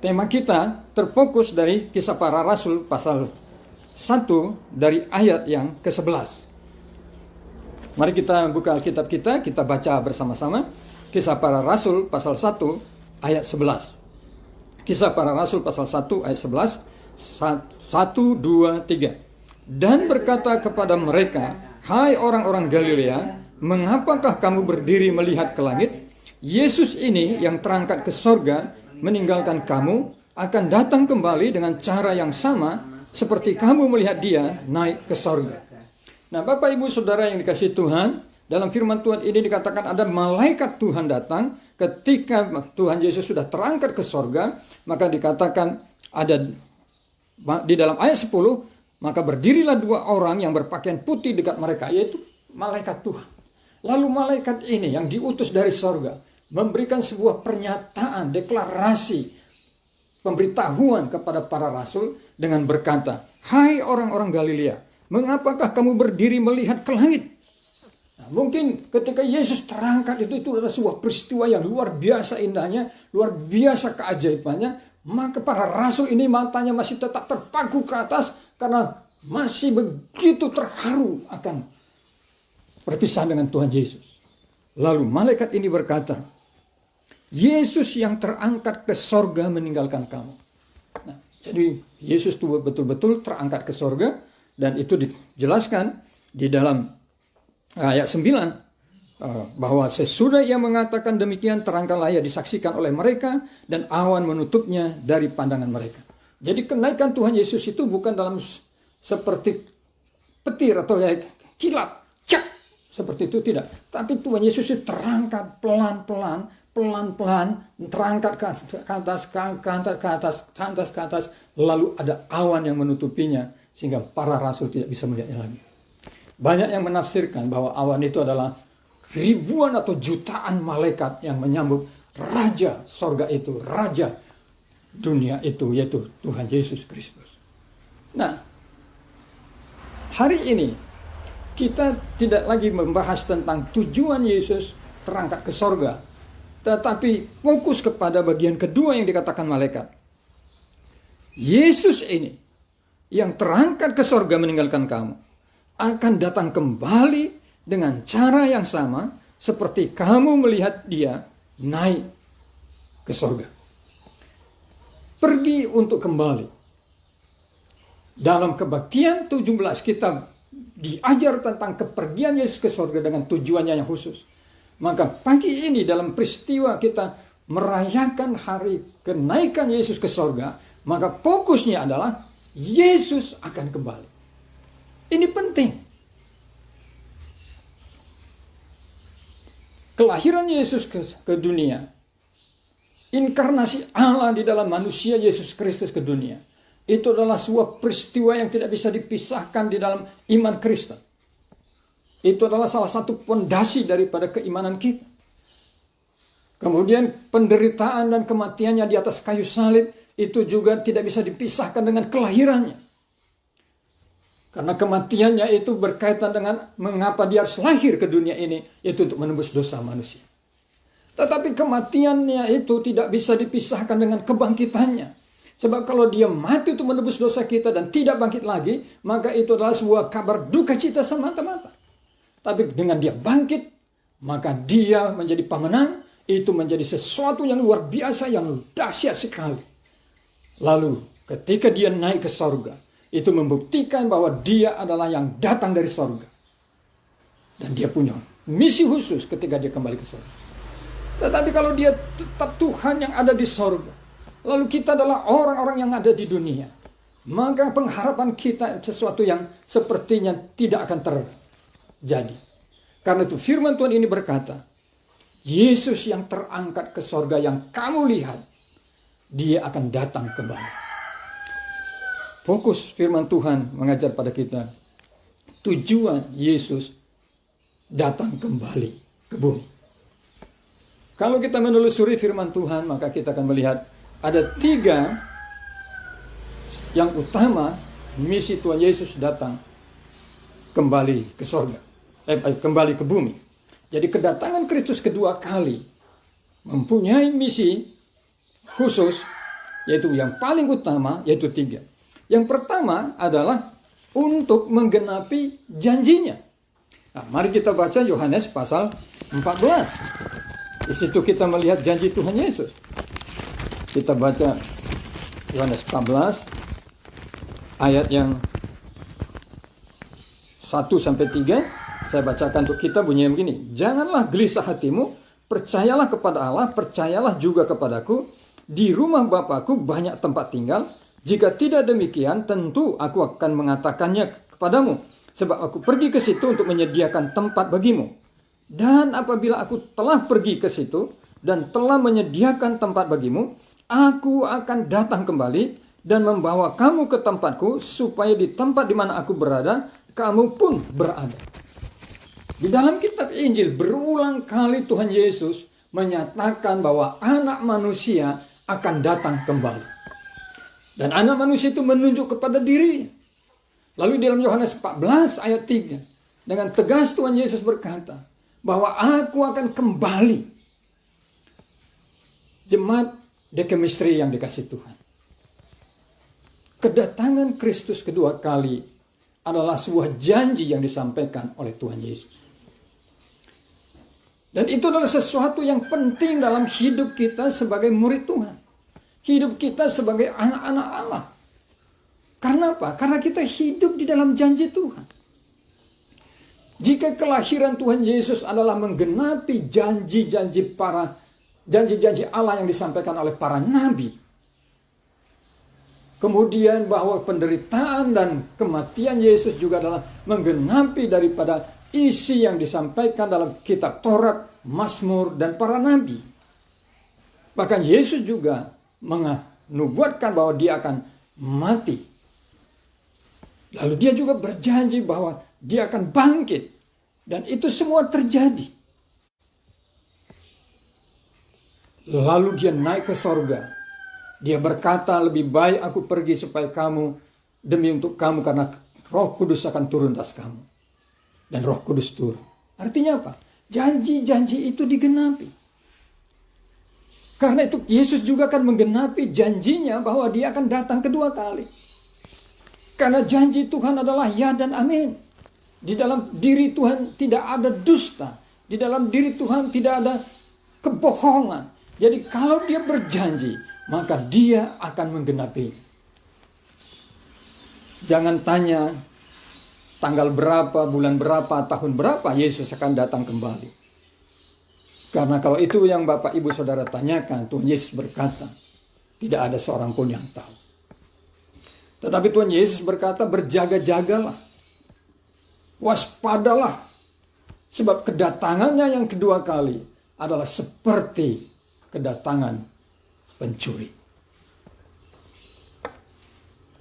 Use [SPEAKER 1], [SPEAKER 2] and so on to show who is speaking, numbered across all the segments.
[SPEAKER 1] tema kita terfokus dari Kisah Para Rasul pasal 1 dari ayat yang ke-11. Mari kita buka Alkitab kita baca bersama-sama. Kisah Para Rasul pasal 1 ayat 11. Kisah Para Rasul pasal 1 ayat 11. 1, 2, 3. Dan berkata kepada mereka, "Hai orang-orang Galilea, mengapakah kamu berdiri melihat ke langit? Yesus ini yang terangkat ke sorga meninggalkan kamu akan datang kembali dengan cara yang sama seperti kamu melihat dia naik ke sorga." Nah, Bapak Ibu Saudara yang dikasihi Tuhan, dalam firman Tuhan ini dikatakan ada malaikat Tuhan datang ketika Tuhan Yesus sudah terangkat ke sorga. Maka dikatakan ada di dalam ayat 10, maka berdirilah 2 orang yang berpakaian putih dekat mereka, yaitu malaikat Tuhan. Lalu malaikat ini yang diutus dari sorga memberikan sebuah pernyataan, deklarasi, pemberitahuan kepada para rasul dengan berkata, "Hai orang-orang Galilea, mengapakah kamu berdiri melihat ke langit?" Nah, mungkin ketika Yesus terangkat itu adalah sebuah peristiwa yang luar biasa indahnya, luar biasa keajaibannya. Maka para rasul ini matanya masih tetap terpaku ke atas karena masih begitu terharu akan perpisahan dengan Tuhan Yesus. Lalu malaikat ini berkata, "Yesus yang terangkat ke sorga meninggalkan kamu." Nah, jadi Yesus itu betul-betul terangkat ke sorga, dan itu dijelaskan di dalam ayat 9 bahwa sesudah ia mengatakan demikian, terangkanlah ia disaksikan oleh mereka dan awan menutupnya dari pandangan mereka. Jadi kenaikan Tuhan Yesus itu bukan dalam seperti petir atau kilat, cak, seperti itu, tidak. Tapi Tuhan Yesus itu terangkat pelan-pelan, terangkat ke atas, lalu ada awan yang menutupinya sehingga para rasul tidak bisa melihatnya lagi. Banyak yang menafsirkan bahwa awan itu adalah ribuan atau jutaan malaikat yang menyambut raja sorga itu, raja dunia itu, yaitu Tuhan Yesus Kristus. Nah, hari ini kita tidak lagi membahas tentang tujuan Yesus terangkat ke sorga, tetapi fokus kepada bagian kedua yang dikatakan malaikat. Yesus ini yang terangkat ke sorga meninggalkan kamu akan datang kembali dengan cara yang sama seperti kamu melihat dia naik ke sorga. Pergi untuk kembali. Dalam Kebaktian 17 kita diajar tentang kepergian Yesus ke sorga dengan tujuannya yang khusus. Maka pagi ini dalam peristiwa kita merayakan hari kenaikan Yesus ke sorga, maka fokusnya adalah Yesus akan kembali. Ini penting. Kelahiran Yesus ke dunia, inkarnasi Allah di dalam manusia Yesus Kristus ke dunia, itu adalah sebuah peristiwa yang tidak bisa dipisahkan di dalam iman Kristen. Itu adalah salah satu fondasi daripada keimanan kita. Kemudian penderitaan dan kematiannya di atas kayu salib itu juga tidak bisa dipisahkan dengan kelahirannya. Karena kematiannya itu berkaitan dengan mengapa dia harus lahir ke dunia ini, itu untuk menembus dosa manusia. Tetapi kematiannya itu tidak bisa dipisahkan dengan kebangkitannya. Sebab kalau dia mati untuk menebus dosa kita dan tidak bangkit lagi, maka itu adalah sebuah kabar duka cita semata-mata. Tapi dengan dia bangkit, maka dia menjadi pemenang, itu menjadi sesuatu yang luar biasa, yang dahsyat sekali. Lalu ketika dia naik ke sorga, itu membuktikan bahwa dia adalah yang datang dari sorga. Dan dia punya misi khusus ketika dia kembali ke sorga. Tetapi kalau dia tetap Tuhan yang ada di sorga, lalu kita adalah orang-orang yang ada di dunia, maka pengharapan kita sesuatu yang sepertinya tidak akan terjadi. Karena itu firman Tuhan ini berkata, Yesus yang terangkat ke sorga yang kamu lihat, dia akan datang kembali. Fokus firman Tuhan mengajar pada kita tujuan Yesus datang kembali ke bumi. Kalau kita menelusuri firman Tuhan, maka kita akan melihat ada 3 yang utama misi Tuhan Yesus datang kembali ke sorga, kembali ke bumi. Jadi kedatangan Kristus kedua kali mempunyai misi khusus yaitu yang paling utama, yaitu 3. Yang pertama adalah untuk menggenapi janjinya. Nah, mari kita baca Yohanes pasal 14. Di situ kita melihat janji Tuhan Yesus. Kita baca Yohanes 14 ayat yang 1-3. Saya bacakan untuk kita, bunyinya begini. Janganlah gelisah hatimu, percayalah kepada Allah, percayalah juga kepadaku. Di rumah Bapakku banyak tempat tinggal. Jika tidak demikian, tentu aku akan mengatakannya kepadamu. Sebab aku pergi ke situ untuk menyediakan tempat bagimu. Dan apabila aku telah pergi ke situ dan telah menyediakan tempat bagimu, aku akan datang kembali dan membawa kamu ke tempatku, supaya di tempat di mana aku berada, kamu pun berada. Di dalam kitab Injil berulang kali Tuhan Yesus menyatakan bahwa anak manusia akan datang kembali. Dan anak manusia itu menunjuk kepada dirinya. Lalu dalam Yohanes 14 ayat 3, dengan tegas Tuhan Yesus berkata bahwa aku akan kembali. Jemaat dekemistri yang dikasih Tuhan. Kedatangan Kristus kedua kali adalah sebuah janji yang disampaikan oleh Tuhan Yesus. Dan itu adalah sesuatu yang penting dalam hidup kita sebagai murid Tuhan. Hidup kita sebagai anak-anak Allah. Karena apa? Karena kita hidup di dalam janji Tuhan. Jika kelahiran Tuhan Yesus adalah menggenapi janji-janji Allah yang disampaikan oleh para nabi. Kemudian bahwa penderitaan dan kematian Yesus juga adalah menggenapi daripada isi yang disampaikan dalam kitab Taurat, Mazmur, dan para nabi. Bahkan Yesus juga menubuatkan bahwa dia akan mati. Lalu dia juga berjanji bahwa dia akan bangkit. Dan itu semua terjadi. Lalu dia naik ke sorga. Dia berkata, lebih baik aku pergi supaya kamu, demi untuk kamu, karena Roh Kudus akan turun atas kamu. Dan Roh Kudus turun. Artinya apa? Janji-janji itu digenapi. Karena itu Yesus juga akan menggenapi janjinya bahwa dia akan datang kedua kali. Karena janji Tuhan adalah ya dan amin. Di dalam diri Tuhan tidak ada dusta. Di dalam diri Tuhan tidak ada kebohongan. Jadi kalau dia berjanji, maka dia akan menggenapi. Jangan tanya tanggal berapa, bulan berapa, tahun berapa Yesus akan datang kembali. Karena kalau itu yang Bapak Ibu Saudara tanyakan, Tuhan Yesus berkata, tidak ada seorang pun yang tahu. Tetapi Tuhan Yesus berkata, berjaga-jagalah. Waspadalah. Sebab kedatangannya yang kedua kali adalah seperti kedatangan pencuri.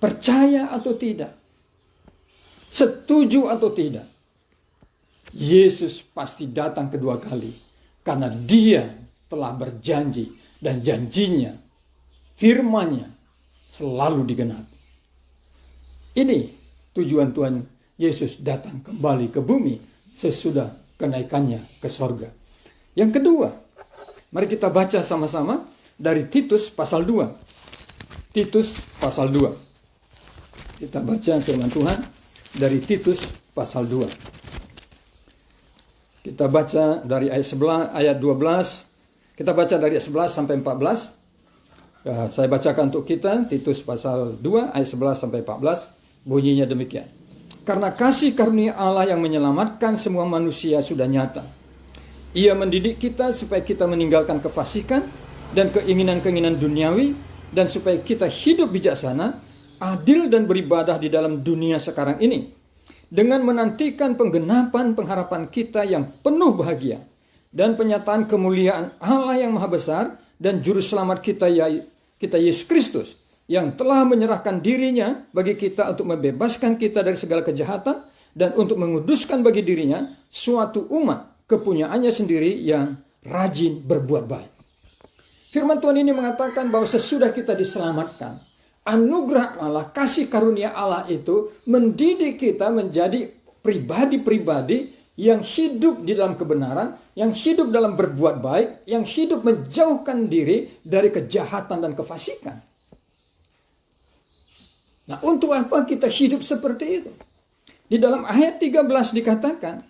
[SPEAKER 1] Percaya atau tidak? Setuju atau tidak? Yesus pasti datang kedua kali. Karena dia telah berjanji dan janjinya, firman-Nya selalu digenapi. Ini tujuan Tuhan Yesus datang kembali ke bumi sesudah kenaikannya ke sorga. Yang kedua, mari kita baca sama-sama dari Titus pasal 2. Titus pasal 2. Kita baca firman Tuhan dari Titus pasal 2. Kita baca dari ayat 12. Kita baca dari ayat 11 sampai 14. Saya bacakan untuk kita Titus pasal 2 ayat 11 sampai 14. Bunyinya demikian. Karena kasih karunia Allah yang menyelamatkan semua manusia sudah nyata. Ia mendidik kita supaya kita meninggalkan kefasikan dan keinginan-keinginan duniawi, dan supaya kita hidup bijaksana, adil dan beribadah di dalam dunia sekarang ini, dengan menantikan penggenapan pengharapan kita yang penuh bahagia dan penyataan kemuliaan Allah yang maha besar dan juru selamat kita Yesus Kristus, yang telah menyerahkan dirinya bagi kita untuk membebaskan kita dari segala kejahatan dan untuk menguduskan bagi dirinya suatu umat kepunyaannya sendiri yang rajin berbuat baik. Firman Tuhan ini mengatakan bahwa sesudah kita diselamatkan, anugerah Allah, kasih karunia Allah itu mendidik kita menjadi pribadi-pribadi yang hidup di dalam kebenaran, yang hidup dalam berbuat baik, yang hidup menjauhkan diri dari kejahatan dan kefasikan. Nah, untuk apa kita hidup seperti itu? Di dalam ayat 13 dikatakan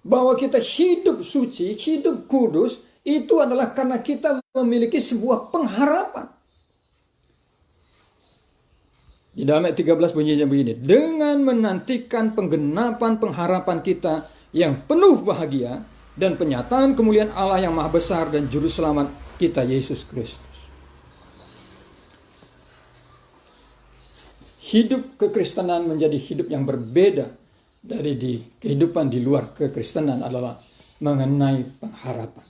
[SPEAKER 1] bahwa kita hidup suci, hidup kudus, itu adalah karena kita memiliki sebuah pengharapan. Di dalam ayat 13 bunyinya begini, dengan menantikan penggenapan pengharapan kita yang penuh bahagia dan penyataan kemuliaan Allah yang maha besar dan juru selamat kita Yesus Kristus. Hidup kekristenan menjadi hidup yang berbeda dari kehidupan di luar kekristenan adalah mengenai pengharapan.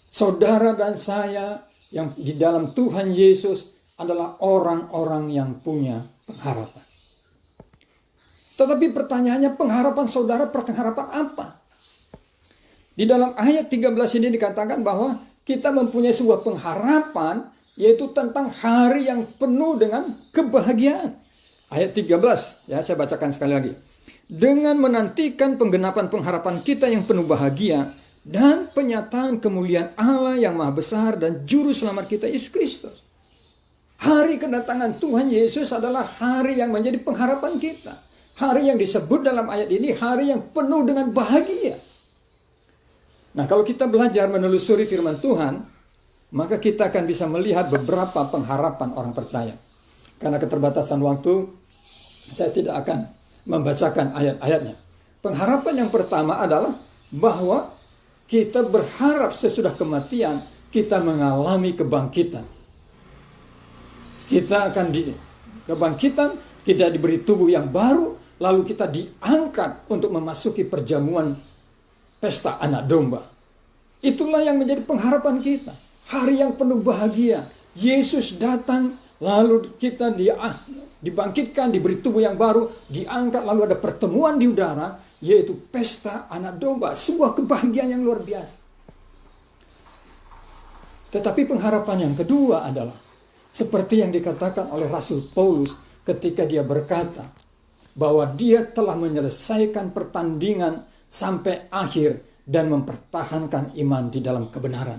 [SPEAKER 1] Saudara dan saya yang di dalam Tuhan Yesus adalah orang-orang yang punya pengharapan. Tetapi pertanyaannya, pengharapan saudara pengharapan apa? Di dalam ayat 13 ini dikatakan bahwa kita mempunyai sebuah pengharapan, yaitu tentang hari yang penuh dengan kebahagiaan. Ayat 13, ya saya bacakan sekali lagi. Dengan menantikan penggenapan pengharapan kita yang penuh bahagia dan penyataan kemuliaan Allah yang maha besar dan juru selamat kita Yesus Kristus. Hari kedatangan Tuhan Yesus adalah hari yang menjadi pengharapan kita. Hari yang disebut dalam ayat ini hari yang penuh dengan bahagia. Nah, kalau kita belajar menelusuri firman Tuhan, maka kita akan bisa melihat beberapa pengharapan orang percaya. Karena keterbatasan waktu, saya tidak akan membacakan ayat-ayatnya. Pengharapan yang pertama adalah bahwa kita berharap sesudah kematian kita mengalami kebangkitan. Kita akan kebangkitan, kita diberi tubuh yang baru, lalu kita diangkat untuk memasuki perjamuan pesta anak domba. Itulah yang menjadi pengharapan kita. Hari yang penuh bahagia. Yesus datang, lalu kita dibangkitkan, diberi tubuh yang baru, diangkat, lalu ada pertemuan di udara, yaitu pesta anak domba. Sebuah kebahagiaan yang luar biasa. Tetapi pengharapan yang kedua adalah seperti yang dikatakan oleh Rasul Paulus ketika dia berkata bahwa dia telah menyelesaikan pertandingan sampai akhir dan mempertahankan iman di dalam kebenaran.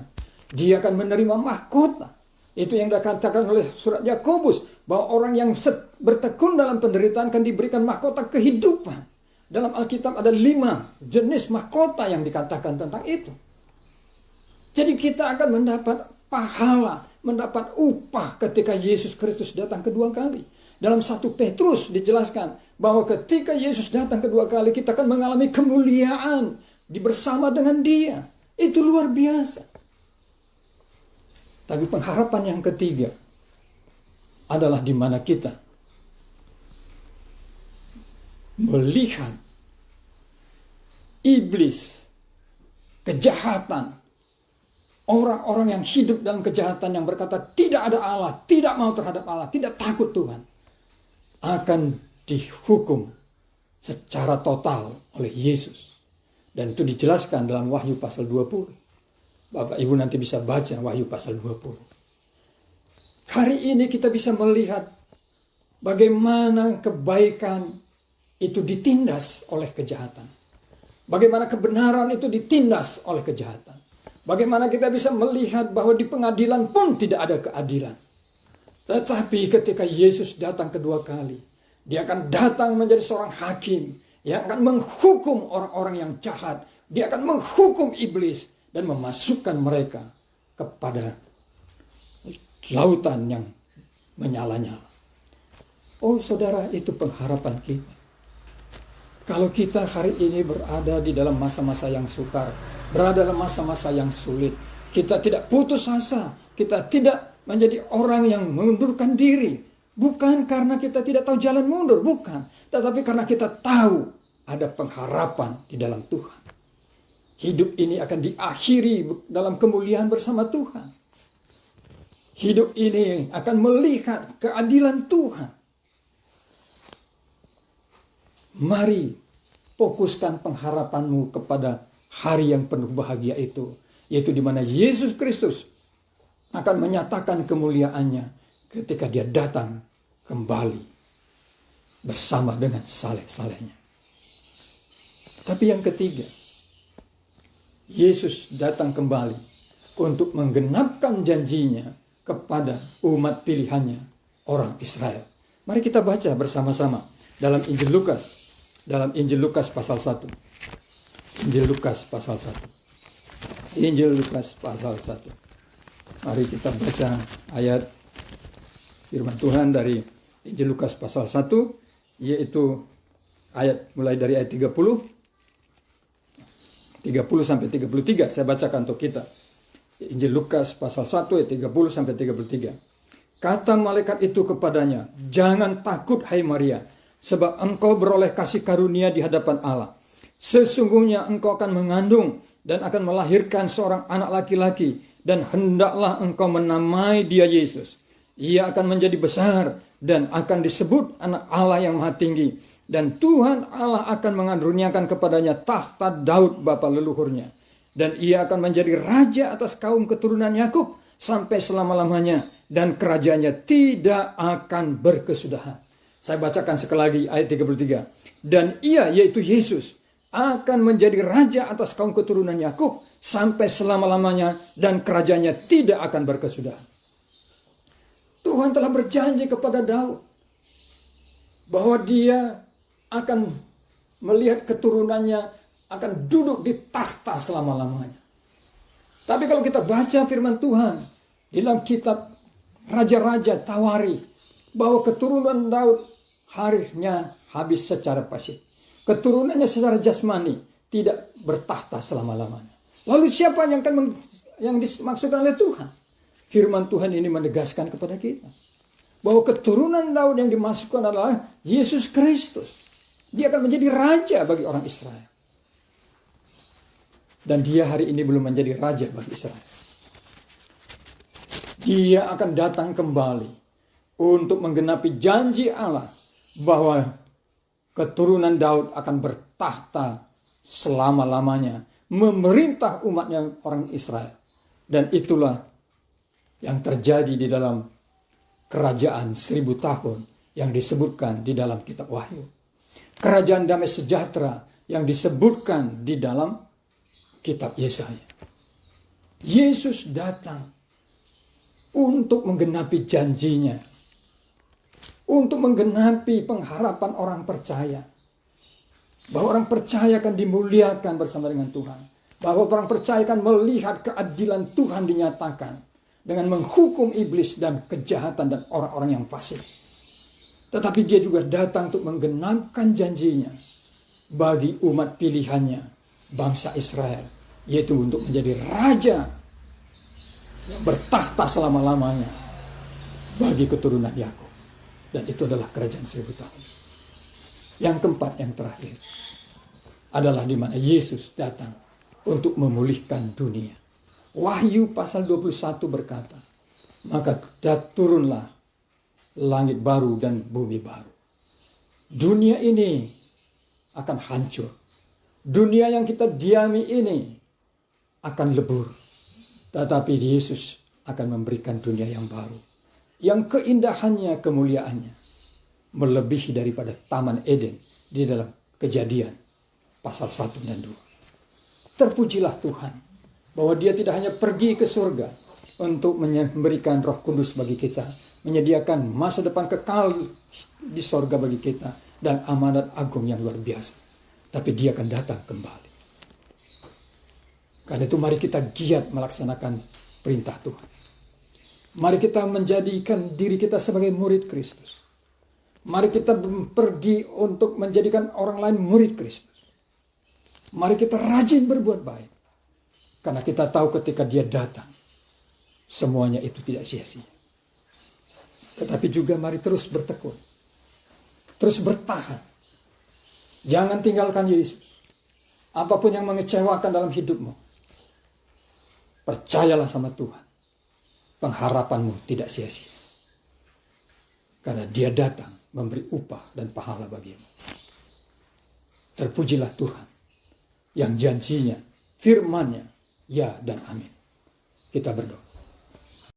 [SPEAKER 1] Dia akan menerima mahkota. Itu yang dikatakan oleh surat Yakobus, bahwa orang yang bertekun dalam penderitaan akan diberikan mahkota kehidupan. Dalam Alkitab ada 5 jenis mahkota yang dikatakan tentang itu. Jadi kita akan mendapat pahala, mendapat upah ketika Yesus Kristus datang kedua kali. Dalam 1 Petrus dijelaskan bahwa ketika Yesus datang kedua kali kita akan mengalami kemuliaan bersama dengan Dia. Itu luar biasa. Tapi pengharapan yang ketiga adalah di mana kita melihat iblis, kejahatan, orang-orang yang hidup dalam kejahatan yang berkata tidak ada Allah, tidak mau terhadap Allah, tidak takut Tuhan, akan dihukum secara total oleh Yesus. Dan itu dijelaskan dalam Wahyu pasal 20. Bapak Ibu nanti bisa baca Wahyu pasal 20. Hari ini kita bisa melihat bagaimana kebaikan itu ditindas oleh kejahatan. Bagaimana kebenaran itu ditindas oleh kejahatan. Bagaimana kita bisa melihat bahwa di pengadilan pun tidak ada keadilan. Tetapi ketika Yesus datang kedua kali, Dia akan datang menjadi seorang hakim yang akan menghukum orang-orang yang jahat. Dia akan menghukum iblis dan memasukkan mereka kepada lautan yang menyala-nyala. Oh saudara, itu pengharapan kita. Kalau kita hari ini berada di dalam masa-masa yang sukar, berada dalam masa-masa yang sulit, kita tidak putus asa, kita tidak menjadi orang yang mengundurkan diri. Bukan karena kita tidak tahu jalan mundur, bukan. Tetapi karena kita tahu ada pengharapan di dalam Tuhan. Hidup ini akan diakhiri dalam kemuliaan bersama Tuhan. Hidup ini akan melihat keadilan Tuhan. Mari fokuskan pengharapanmu kepada hari yang penuh bahagia itu. Yaitu di mana Yesus Kristus akan menyatakan kemuliaannya ketika Dia datang kembali bersama dengan saleh-salehnya. Tapi yang ketiga, Yesus datang kembali untuk menggenapkan janjinya kepada umat pilihannya orang Israel. Mari kita baca bersama-sama dalam Injil Lukas. Dalam Injil Lukas pasal 1. Injil Lukas pasal 1. Injil Lukas pasal 1. Mari kita baca ayat firman Tuhan dari Injil Lukas pasal 1, yaitu ayat mulai dari ayat 30 sampai 33. Saya bacakan untuk kita. Injil Lukas pasal 1 ayat 30 sampai 33. Kata malaikat itu kepadanya, "Jangan takut hai Maria, sebab engkau beroleh kasih karunia di hadapan Allah. Sesungguhnya engkau akan mengandung dan akan melahirkan seorang anak laki-laki, dan hendaklah engkau menamai dia Yesus. Ia akan menjadi besar dan akan disebut anak Allah yang maha tinggi. Dan Tuhan Allah akan mengaruniakan kepadanya tahta Daud bapa leluhurnya. Dan ia akan menjadi raja atas kaum keturunan Yakub sampai selama-lamanya. Dan kerajaannya tidak akan berkesudahan." Saya bacakan sekali lagi ayat 33. "Dan ia, yaitu Yesus, akan menjadi raja atas kaum keturunan Yakub sampai selama-lamanya, dan kerajaannya tidak akan berkesudahan." Tuhan telah berjanji kepada Daud bahwa dia akan melihat keturunannya akan duduk di tahta selama-lamanya. Tapi kalau kita baca firman Tuhan di dalam kitab Raja-Raja Tawari, bahwa keturunan Daud harinya habis secara pasti. Keturunannya secara jasmani tidak bertahta selama-lamanya. Lalu siapa yang dimaksudkan oleh Tuhan? Firman Tuhan ini menegaskan kepada kita bahwa keturunan Daud yang dimasukkan adalah Yesus Kristus. Dia akan menjadi raja bagi orang Israel. Dan dia hari ini belum menjadi raja bagi Israel. Dia akan datang kembali untuk menggenapi janji Allah bahwa keturunan Daud akan bertahta selama-lamanya, memerintah umatnya orang Israel. Dan itulah yang terjadi di dalam kerajaan 1000 tahun yang disebutkan di dalam kitab Wahyu. Kerajaan damai sejahtera yang disebutkan di dalam kitab Yesaya. Yesus datang untuk menggenapi janjinya, untuk menggenapi pengharapan orang percaya, bahwa orang percaya akan dimuliakan bersama dengan Tuhan, bahwa orang percaya akan melihat keadilan Tuhan dinyatakan dengan menghukum iblis dan kejahatan dan orang-orang yang fasik. Tetapi dia juga datang untuk menggenapkan janjinya bagi umat pilihannya, bangsa Israel, yaitu untuk menjadi raja yang bertahta selama-lamanya bagi keturunan Yakub. Dan itu adalah kerajaan 1000 tahun. Yang keempat, yang terakhir, adalah di mana Yesus datang untuk memulihkan dunia. Wahyu pasal 21 berkata, "Maka turunlah langit baru dan bumi baru." Dunia ini akan hancur. Dunia yang kita diami ini akan lebur. Tetapi Yesus akan memberikan dunia yang baru, yang keindahannya, kemuliaannya melebihi daripada Taman Eden di dalam Kejadian pasal 1 dan 2. Terpujilah Tuhan bahwa dia tidak hanya pergi ke surga untuk memberikan Roh Kudus bagi kita, menyediakan masa depan kekal di surga bagi kita, dan amanat agung yang luar biasa. Tapi dia akan datang kembali. Karena itu mari kita giat melaksanakan perintah Tuhan. Mari kita menjadikan diri kita sebagai murid Kristus. Mari kita pergi untuk menjadikan orang lain murid Kristus. Mari kita rajin berbuat baik. Karena kita tahu ketika dia datang, semuanya itu tidak sia-sia. Tetapi juga mari terus bertekun. Terus bertahan. Jangan tinggalkan Yesus. Apapun yang mengecewakan dalam hidupmu, percayalah sama Tuhan. Pengharapanmu tidak sia-sia. Karena dia datang memberi upah dan pahala bagimu. Terpujilah Tuhan yang janjinya, firman-Nya, ya dan amin. Kita berdoa.